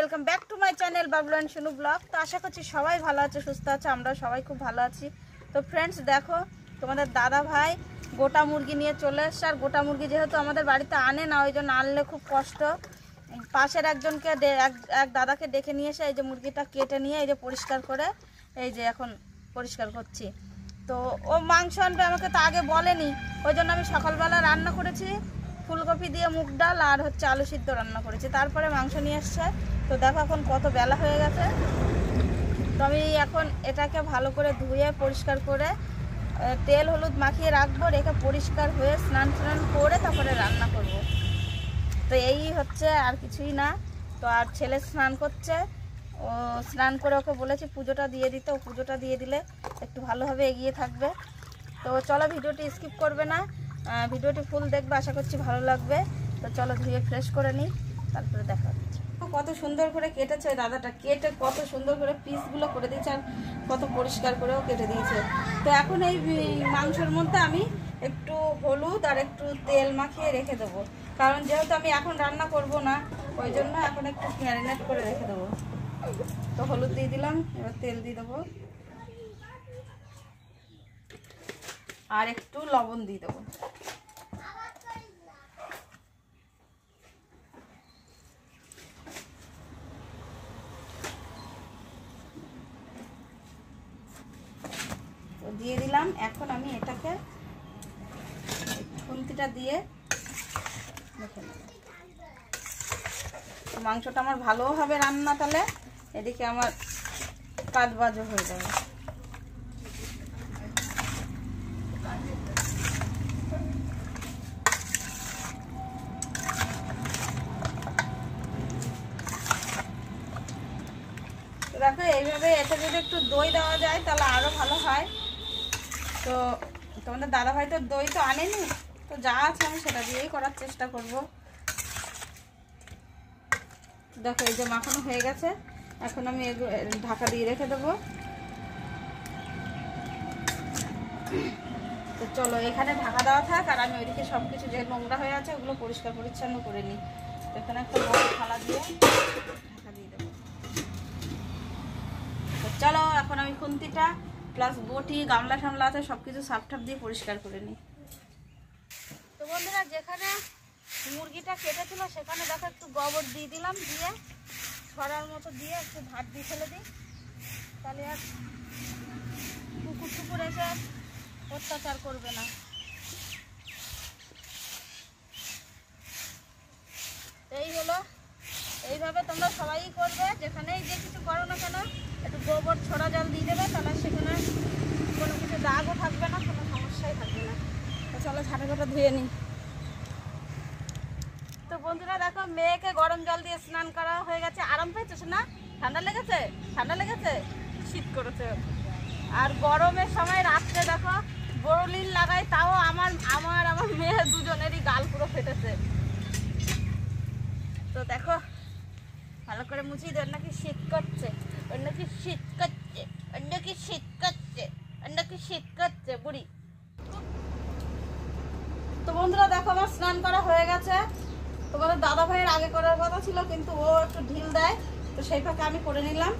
Welcome back to my channel Bablu and Shunu vlog. তো আশা করছি সবাই ভালো আছে, সুস্থ আছে, আমরা সবাই খুব ভালো আছি। তো ফ্রেন্ডস দেখো, তোমাদের দাদা ভাই গোটা মুরগি নিয়ে চলে এসছে। আর গোটা মুরগি যেহেতু আমাদের বাড়িতে আনে না, ওই জন্য আনলে খুব কষ্ট। পাশের একজনকে এক দাদাকে ডেকে নিয়ে এসে এই যে মুরগিটা কেটে নিয়ে এই যে পরিষ্কার করে এই যে এখন পরিষ্কার করছি। তো ও মাংস আনবে, আমাকে তো আগে বলেনি, ওই জন্য আমি সকালবেলা রান্না করেছি ফুলকপি দিয়ে মুগ ডাল আর হচ্ছে আলু সিদ্ধ রান্না করেছি, তারপরে মাংস নিয়ে এসছে। তো দেখো এখন কত বেলা হয়ে গেছে। তো আমি এখন এটাকে ভালো করে ধুয়ে পরিষ্কার করে তেল হলুদ মাখিয়ে রাখবো, রেখে পরিষ্কার হয়ে স্নান করে তারপরে রান্না করব। তো এই হচ্ছে, আর কিছুই না। তো আর ছেলে স্নান করছে, ও স্নান করে ওকে বলেছি পুজোটা দিয়ে দিতে, ও পুজোটা দিয়ে দিলে একটু ভালোভাবে এগিয়ে থাকবে। তো চলো, ভিডিওটি স্কিপ করবে না, ভিডিওটি ফুল দেখবে, আশা করছি ভালো লাগবে। তো চলো ধুয়ে ফ্রেশ করে নিই, তারপরে দেখা হচ্ছে। কত সুন্দর করে কেটেছে দাদাটা, কেটে কত সুন্দর করে পিসগুলো করে দিয়েছে, আর কত পরিষ্কার করেও কেটে দিয়েছে। তো এখন এই মাংসের মধ্যে আমি একটু হলুদ আর একটু তেল মাখিয়ে রেখে দেবো, কারণ যেহেতু আমি এখন রান্না করব না, ওই জন্য এখন একটু ম্যারিনেট করে রেখে দেবো। তো হলুদ দিয়ে দিলাম, এবার তেল দিয়ে দেবো আর একটু লবণ দিয়ে দেবো। দিয়ে দিলাম। এখন আমি এটাকে খুন্তিটা দিয়ে দেখে নেব। মাংসটা আমার ভালোভাবে রান্না, তাহলে এদিকে আমার কাজ বাজও হয়ে যাবে। দেখো এইভাবে এটা যদি একটু দই দেওয়া যায় তাহলে আরো ভালো হয়। তো তোমাদের দাদাভাই তো দই তো আনেনি, তো যা আছে আমি সেটা দিয়েই করার চেষ্টা করব। দেখো এই যে মাখানো হয়ে গেছে, এখন আমি ঢাকা দিয়ে রেখে দেবো। তো চলো এখানে ঢাকা দেওয়া থাক, আর আমি ওইদিকে সব কিছু যে নোংরা হয়ে আছে ওগুলো পরিষ্কার পরিচ্ছন্ন করে নিই। এখানে একটা বড় থালা দিয়ে ঢাকা দিয়ে দেবো। তো চলো এখন আমি খুন্তিটা প্লাস বটি গামলা টামলা আছে সব কিছু সাফ টাপ দিয়ে পরিষ্কার করে নিই। তো বন্ধুরা, যেখানে মুরগিটা কেটেছিল সেখানে দেখো একটু গোবর দিয়ে দিলাম, দিয়ে ছড়ার মতো দিয়ে একটু ভাত দিয়ে ফেলে দিই, তাহলে আর কুকুর টুকুর এসে অত্যাচার করবে না। এই হলো, এইভাবে তোমরা সবাই করবে, যেখানেই যে কিছু করো না কেন একটু গোবর ছড়া জল দিয়ে দেবে, তাহলে সেখানে কোনো কিছু দাগও থাকবে না, কোনো সমস্যাই থাকবে না। তো চলো ঝাঁটাটা ধুয়ে নিই। তো বন্ধুরা দেখো, মেয়েকে গরম জল দিয়ে স্নান করা হয়ে গেছে। আরাম পেয়েছো না? ঠান্ডা লেগেছে? ঠান্ডা লেগেছে, শীত করেছে। আর গরমের সময় রাত্রে দেখো বড়লিন লাগাই, তাও আমার মেয়ে দুজনেরই গাল পুরো ফেটেছে। তো দেখো ভালো করে মুছিয়ে দেয়, নাকি শীত করছে, ওর নাকি শীত করছে, ওর নাকি শীত করছে, ওর নাকি শীত করছে বুড়ি। তো বন্ধুরা দেখো, আমার স্নান করা হয়ে গেছে। তোমাদের দাদা ভাইয়ের আগে করার কথা ছিল, কিন্তু ও একটু ঢিল দেয়, তো সেই ফাঁকে আমি করে নিলাম।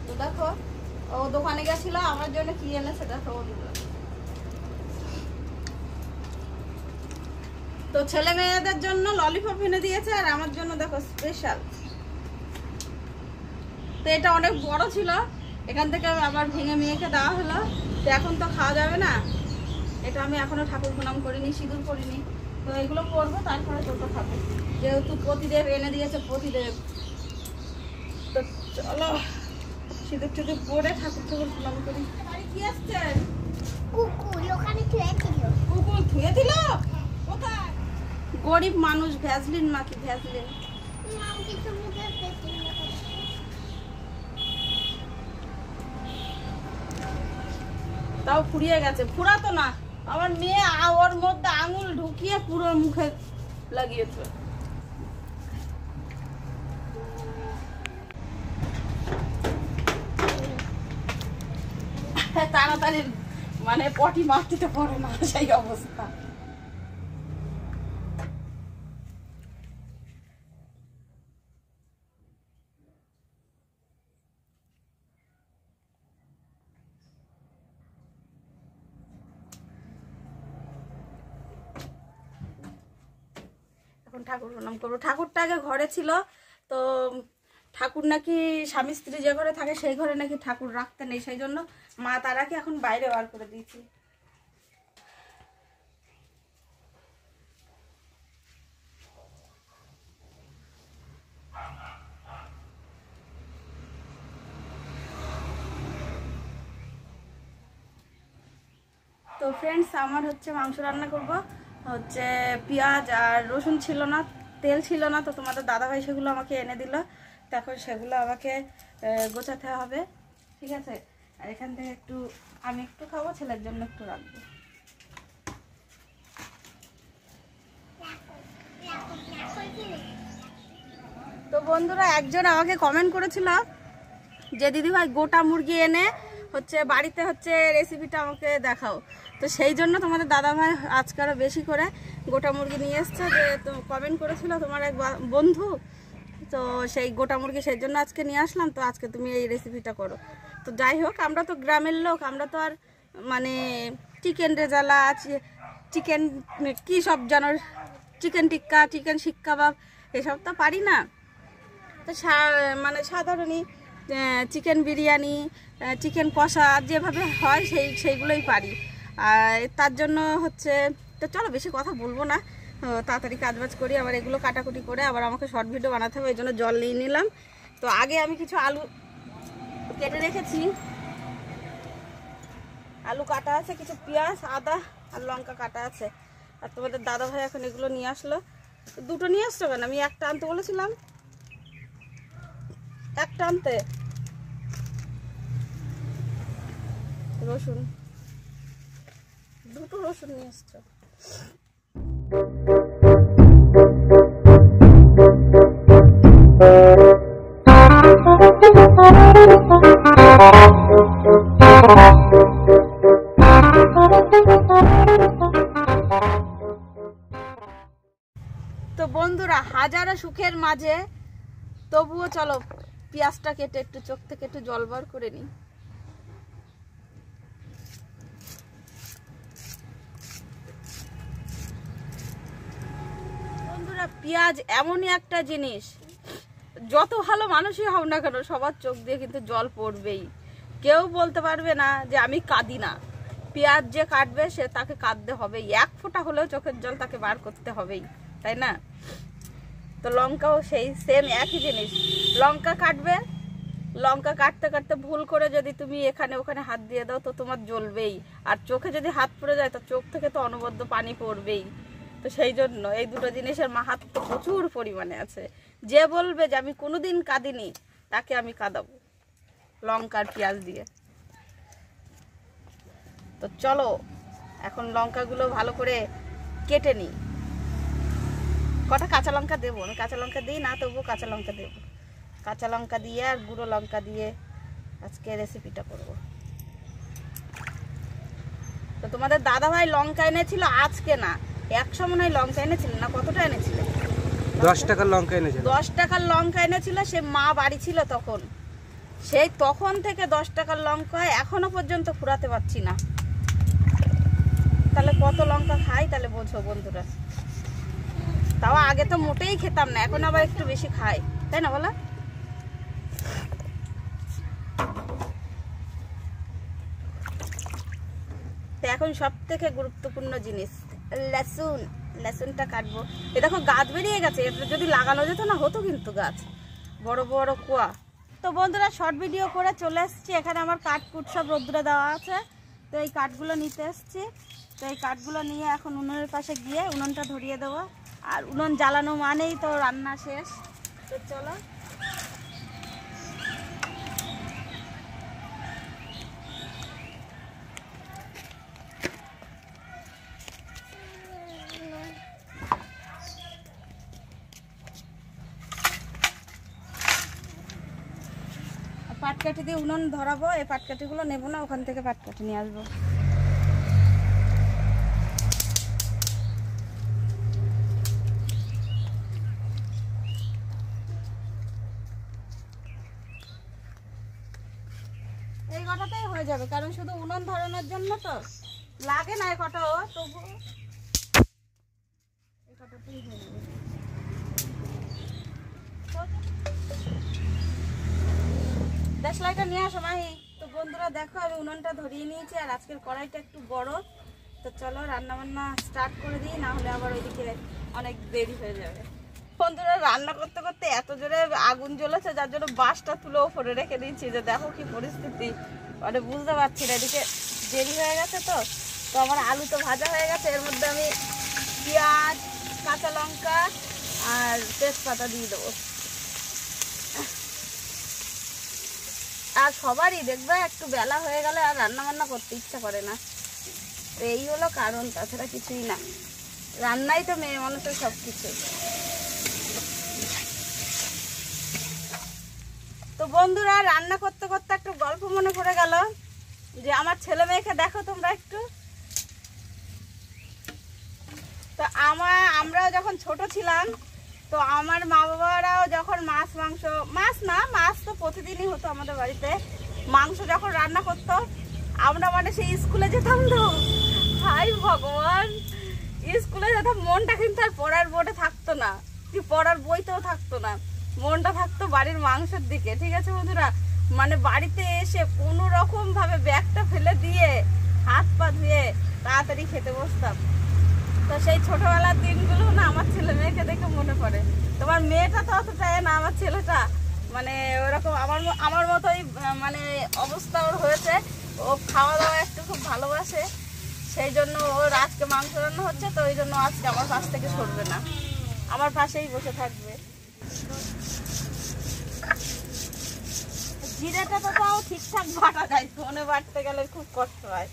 তো দেখো ও দোকানে গেছিল, আমার জন্য কি এনেছে দেখো বন্ধুরা। তো ছেলে মেয়েদের জন্য ললিপপ এনে দিয়েছে, আর আমার জন্য দেখো স্পেশাল। তো এটা অনেক বড় ছিল, এখান থেকে আবার ভেঙে মেয়েকে দেওয়া হলো। তো এখন তো খাওয়া যাবে না, এটা আমি এখনো ঠাকুর প্রণাম করিনি, সিঁদুর করিনি। তো এগুলো করবো, তারপরে তোটা খাবো, যেহেতু প্রতিদেব এনে দিয়েছে প্রতিদেব। তো চলো সিঁদুর টিঁদুর পরে ঠাকুর প্রণাম করি। কি আসছে? কুকুর ওখানে থুয়েছিল। কুকুর থুয়ে দিল কোথায়? গরিব মানুষ, ভ্যাসলিন মাখি, ভ্যাসলিন। তাও ফুরিয়ে গেছে। ফুরাতো না, আমার মেয়ে ওর মধ্যে আঙুল ঢুকিয়ে পুরো মুখে লাগিয়েছে। তাড়াতাড়ি মানে পটি মারতে তো পারে না, সেই অবস্থা। এখন ঠাকুর প্রণাম করবো। ঠাকুরটা আগে ঘরে ছিল, তো ঠাকুর নাকি স্বামী স্ত্রী যে ঘরে থাকে সেই ঘরে নাকি ঠাকুর রাখতে নেই, সেই জন্য মা তারাকে এখন বাইরে বার করে দিয়েছি। তো ফ্রেন্ডস, আমার হচ্ছে মাংস রান্না করব, হচ্ছে পেঁয়াজ আর রসুন ছিল না, তেল ছিল না, তো তোমাদের দাদাভাই সেগুলো আমাকে এনে দিল। তখন সেগুলো আমাকে গোছাতে হবে, ঠিক আছে। আর এখান থেকে একটু আমি একটু খাবো, ছেলের জন্য একটু রাখবো। তো বন্ধুরা, একজন আমাকে কমেন্ট করেছিল যে দিদিভাই গোটা মুরগি এনে হচ্ছে বাড়িতে হচ্ছে রেসিপিটা আমাকে দেখাও। তো সেই জন্য তোমাদের দাদাভাই আজকে আরও বেশি করে গোটা মুরগি নিয়ে এসছে। যে তো কমেন্ট করেছিল তোমার এক বন্ধু, তো সেই গোটা মুরগি সেই জন্য আজকে নিয়ে আসলাম। তো আজকে তুমি এই রেসিপিটা করো। তো যাই হোক, আমরা তো গ্রামের লোক, আমরা তো আর মানে চিকেন রেজালা, চিকেন কী সব জানো, চিকেন টিক্কা, চিকেন শিক কাবাব এসব তো পারি না। তো মানে সাধারণই চিকেন বিরিয়ানি, চিকেন কষা যেভাবে হয় সেইগুলোই পারি। আর তার জন্য হচ্ছে, তো চলো বেশি কথা বলবো না, তাড়াতাড়ি কাজবাজ করি। আবার এগুলো কাটাকুটি করে আবার আমাকে শর্ট ভিডিও বানাতে হবে, এই জন্য জল নিয়ে নিলাম। তো আগে আমি কিছু আলু কেটে রেখেছি, আলু কাটা আছে, কিছু পেঁয়াজ, আদা আর লঙ্কা কাটা আছে। আর তোমাদের দাদাভাই এখন এগুলো নিয়ে আসলো। দুটো নিয়ে আসছো কেন? আমি একটা আনতে বলেছিলাম, একটা আনতে। রসুন, দুটো রসুন নিয়ে এসছো। তো বন্ধুরা, হাজারো সুখের মাঝে তবুও চলো পেঁয়াজটা কেটে একটু চোখ থেকে একটু জল বার করে নিই। বন্ধুরা, পেঁয়াজ এমনই একটা জিনিস, যত ভালো মানুষই হও না কেন সবার চোখ দিয়ে কিন্তু জল পড়বেই। কেউ বলতে পারবে না যে আমি কাঁদি না। পেঁয়াজ যে কাটবে সে তাকে কাঁদতে হবেই, এক ফোঁটা হলেও চোখের জল তাকে বার করতে হবেই, তাই না? তো লঙ্কাও সেই সেম একই জিনিস। লঙ্কা কাটবে, লঙ্কা কাটতে কাটতে ভুল করে যদি তুমি এখানে ওখানে হাত দিয়ে দাও তো তোমার জ্বলবেই। আর চোখে যদি হাত পড়ে যায় তো চোখ থেকে তো অনবদ্য পানি পড়বেই। তো সেই জন্য এই দুটো জিনিসের মাহাত্ম্য প্রচুর পরিমাণে আছে। যে বলবে যে আমি কোনোদিন কাঁদিনি তাকে আমি কাঁদাবো লঙ্কা আর পেঁয়াজ দিয়ে। তো চলো এখন লঙ্কাগুলো ভালো করে কেটে নিই। কটা কাঁচা লঙ্কা দেবো, আমি কাঁচা লঙ্কা দিই না, তবুও কাঁচা লঙ্কা দেবো। কাঁচা লঙ্কা দিয়ে আর গুঁড়ো লঙ্কা দিয়ে আজকে রেসিপিটা করব। তো তোমাদের দাদাভাই লঙ্কা এনেছিল আজকে না, 100 মনে হয় লঙ্কা এনেছিল না, কতটা এনেছিল? 10 টাকার লঙ্কা এনেছিল। 10 টাকার লঙ্কা এনেছিল, সে মা বাড়ি ছিল তখন। সেই তখন থেকে 10 টাকার লঙ্কা এখনো পর্যন্ত ফুরাতে পারছি না। তাহলে কত লঙ্কা খাই তাহলে বোঝো বন্ধুরা। তাও আগে তো মোটেই খেতাম না, এখন আবার একটু বেশি খাই, তাই না বলো? তো এখন সব থেকে গুরুত্বপূর্ণ জিনিস লসুন। লসুনটা কাটবো। এ দেখো গাছ বেরিয়ে গেছে, এটা যদি লাগানো যেত না হতো কিন্তু গাছ, বড় বড় কুয়া। তো বন্ধুরা, শর্ট ভিডিও করে চলে এসেছি। এখানে আমার কাঠকুট সব রোদ্রে দেওয়া আছে, তো এই কাঠগুলো নিতে এসেছি। তো এই কাঠগুলো নিয়ে এখন উনুনের পাশে গিয়ে উনুনটা ধরিয়ে দেবো। আর উনুন জ্বালানো মানেই তো রান্না শেষ। তো চলো। পাটকাঠি দিয়ে উনুন ধরাবো। এই পাটকাঠিগুলো নেবো না, ওখান থেকে পাটকাঠি নিয়ে আসবো। এই কটাতেই হয়ে যাবে, কারণ শুধু উনুন ধরানোর জন্য তো লাগে না এই কটাও, তবু এই কটাতেই হয়ে যাবে। দেশলাইটা নিয়ে আসো মাহি। তো বন্ধুরা দেখো, আমি উনুনটা ধরিয়ে নিয়েছি, আর আজকের কড়াইটা একটু বড়। তো চলো রান্না বান্না স্টার্ট করে দিই, না হলে আবার ওইদিকে অনেক দেরি হয়ে যাবে। বন্ধুরা রান্না করতে করতে এত জোরে আগুন জ্বলেছে, যার জন্য বাঁশটা তুলে ওপরে রেখে দিয়েছি। যে দেখো কি পরিস্থিতি, মানে বুঝতে পারছি না। এদিকে দেরি হয়ে গেছে, তো আমার আলু তো ভাজা হয়ে গেছে। এর মধ্যে আমি পেঁয়াজ, কাঁচা লঙ্কা আর তেজপাতা দিয়ে দেবো। আর সবারই দেখবে একটু বেলা হয়ে গেলে আর রান্না বান্না করতে ইচ্ছা করে না। এই হলো কারণ, তাছাড়া কিছুই না। রান্নাই তো মেয়ে মানুষের সব কিছু। তো বন্ধুরা রান্না করতে করতে একটু গল্প মনে পড়ে গেল, যে আমার ছেলে মেয়েকে দেখো তোমরা একটু। তো আমরাও যখন ছোট ছিলাম, তো আমার মা বাবারাও যখন মাছ তো প্রতিদিনই হতো আমাদের বাড়িতে। মাংস যখন রান্না করতো, আমরা মানে সেই স্কুলে যেতাম। তো হাই ভগবান, স্কুলে যেতাম, মনটা কিন্তু আর পড়ার বোর্ডে থাকতো না, কি পড়ার বইতেও থাকতো না, মনটা থাকতো বাড়ির মাংসের দিকে। ঠিক আছে বন্ধুরা, মানে বাড়িতে এসে কোনো রকম ভাবে ব্যাগটা ফেলে দিয়ে হাত পা ধুয়ে তাড়াতাড়ি খেতে বসতাম। তো সেই ছোটবেলার দিনগুলো না আমার ছেলে মেয়েকে দেখে মনে পড়ে। তোমার মেয়েটা তো অতটাই না, আমার ছেলেটা মানে ওরকম আমার মতোই মানে অবস্থা ওর হয়েছে। ও খাওয়া দাওয়া একটু খুব ভালোবাসে, সেই জন্য ওর আজকে মাংস রান্না হচ্ছে, তো ওই জন্য আজকে আমার পাশ থেকে সরবে না, আমার পাশেই বসে থাকবে। জিরেটা তো তাও ঠিকঠাক বাটা যায়, ফোনে বাটতে গেলে খুব কষ্ট হয়।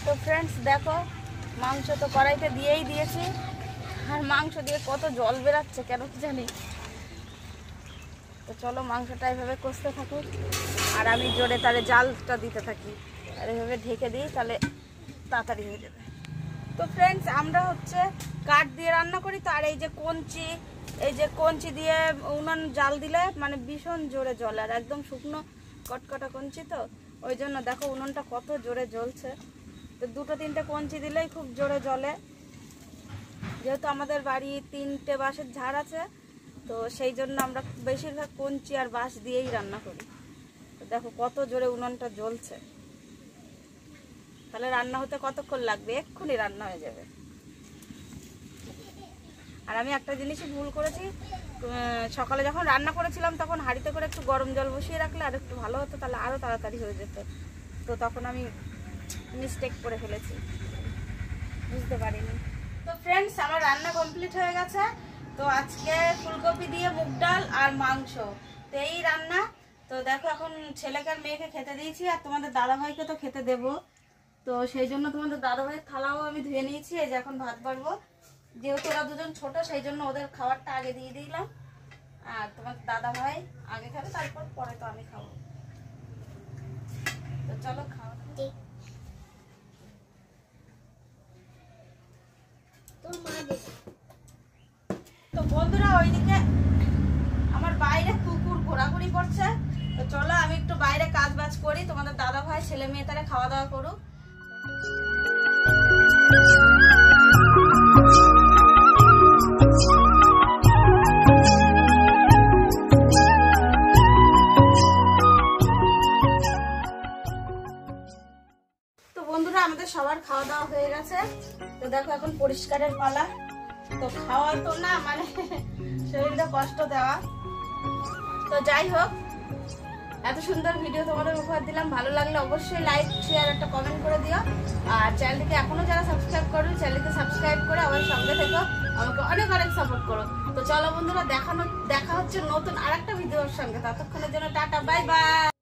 তো ফ্রেন্ডস দেখো, মাংস তো কড়াইতে দিয়েই দিয়েছি, আর মাংস দিয়ে কত জল বেরাচ্ছে কেন কি জানি। তো চলো মাংসটা এইভাবে কষতে থাকুক, আর আমি জোরে তারে জালটা দিতে থাকি, আর এইভাবে ঢেকে দিই, তাহলে তাড়াতাড়ি হয়ে যাবে। তো ফ্রেন্ডস আমরা হচ্ছে কাঠ দিয়ে রান্না করি। তো আর এই যে কঞ্চি দিয়ে উনান জাল দিলে মানে ভীষণ জোরে জ্বলে, আর একদম শুকনো কটকটা কঞ্চি, তো ওই জন্য দেখো উনুনটা কত জোরে জ্বলছে। তো 2-3টে কঞ্চি দিলেই খুব জোরে জ্বলে। যেহেতু আমাদের বাড়ি 3টে বাঁশের ঝাড় আছে, তো সেই জন্য আমরা বেশিরভাগ কঞ্চি আর বাঁশ দিয়েই রান্না করি। তো দেখো কত জোরে উনুনটা জ্বলছে। তাহলে রান্না হতে কতক্ষণ লাগবে? এক্ষুনি রান্না হয়ে যাবে। আর আমি একটা জিনিসই ভুল করেছি, সকালে যখন রান্না করেছিলাম তখন হাঁড়িতে করে একটু গরম জল বসিয়ে রাখলে আর একটু ভালো হতো, তাহলে আরও তাড়াতাড়ি হয়ে যেত। তো তখন আমি মিস্টেক করে ফেলেছি, বুঝতে পারিনি। তো ফ্রেন্ডস আমার রান্না কমপ্লিট হয়ে গেছে। তো আজকে ফুলকপি দিয়ে মুগ ডাল আর মাংস, তো এই রান্না। তো দেখো এখন ছেলেকে আর মেয়েকে খেতে দিয়েছি, আর তোমাদের দাদাভাইকে তো খেতে দেবো। তো সেই জন্য তোমাদের দাদাভাইয়ের থালাও আমি ধুয়ে নিয়েছি। এই যে এখন ভাত বাড়বো, যেহেতু ওরা দুজন ছোট সেই জন্য ওদের খাবারটা আগে দিয়ে দিলাম। আর তোমার দাদাভাই আগে খাবে, তারপর পরে তো আমি খাবো। তো চলো খাওয়া। তো বন্ধুরা ওইদিকে আমার বাইরে কুকুর ঘোরাঘুরি করছে। তো চলো আমি একটু বাইরে কাজ বাজ করি, তোমাদের দাদা ভাই ছেলে মেয়ে তারা খাওয়া দাওয়া করুক। তো বন্ধুরা আমাদের সবার খাওয়া দাওয়া হয়ে গেছে। তো দেখো এখন পরিষ্কারের পালা। তো খাওয়া তো না মানে শরীরটা কষ্ট দেওয়া। তো যাই হোক, এত সুন্দর ভিডিও তোমাদের উপহার দিলাম। ভালো লাগলে অবশ্যই লাইক শেয়ার একটা কমেন্ট করে দিও। আর চ্যানেলটিকে এখনো যারা সাবস্ক্রাইব করো, চ্যানেলকে সাবস্ক্রাইব করে আমার সঙ্গে থেকো। আমাকে অনেক অনেক সাপোর্ট করো। তো চলো বন্ধুরা, দেখা হচ্ছে নতুন আরেকটা ভিডিওর সঙ্গে। ততক্ষণের জন্য টাটা, বাই বাই।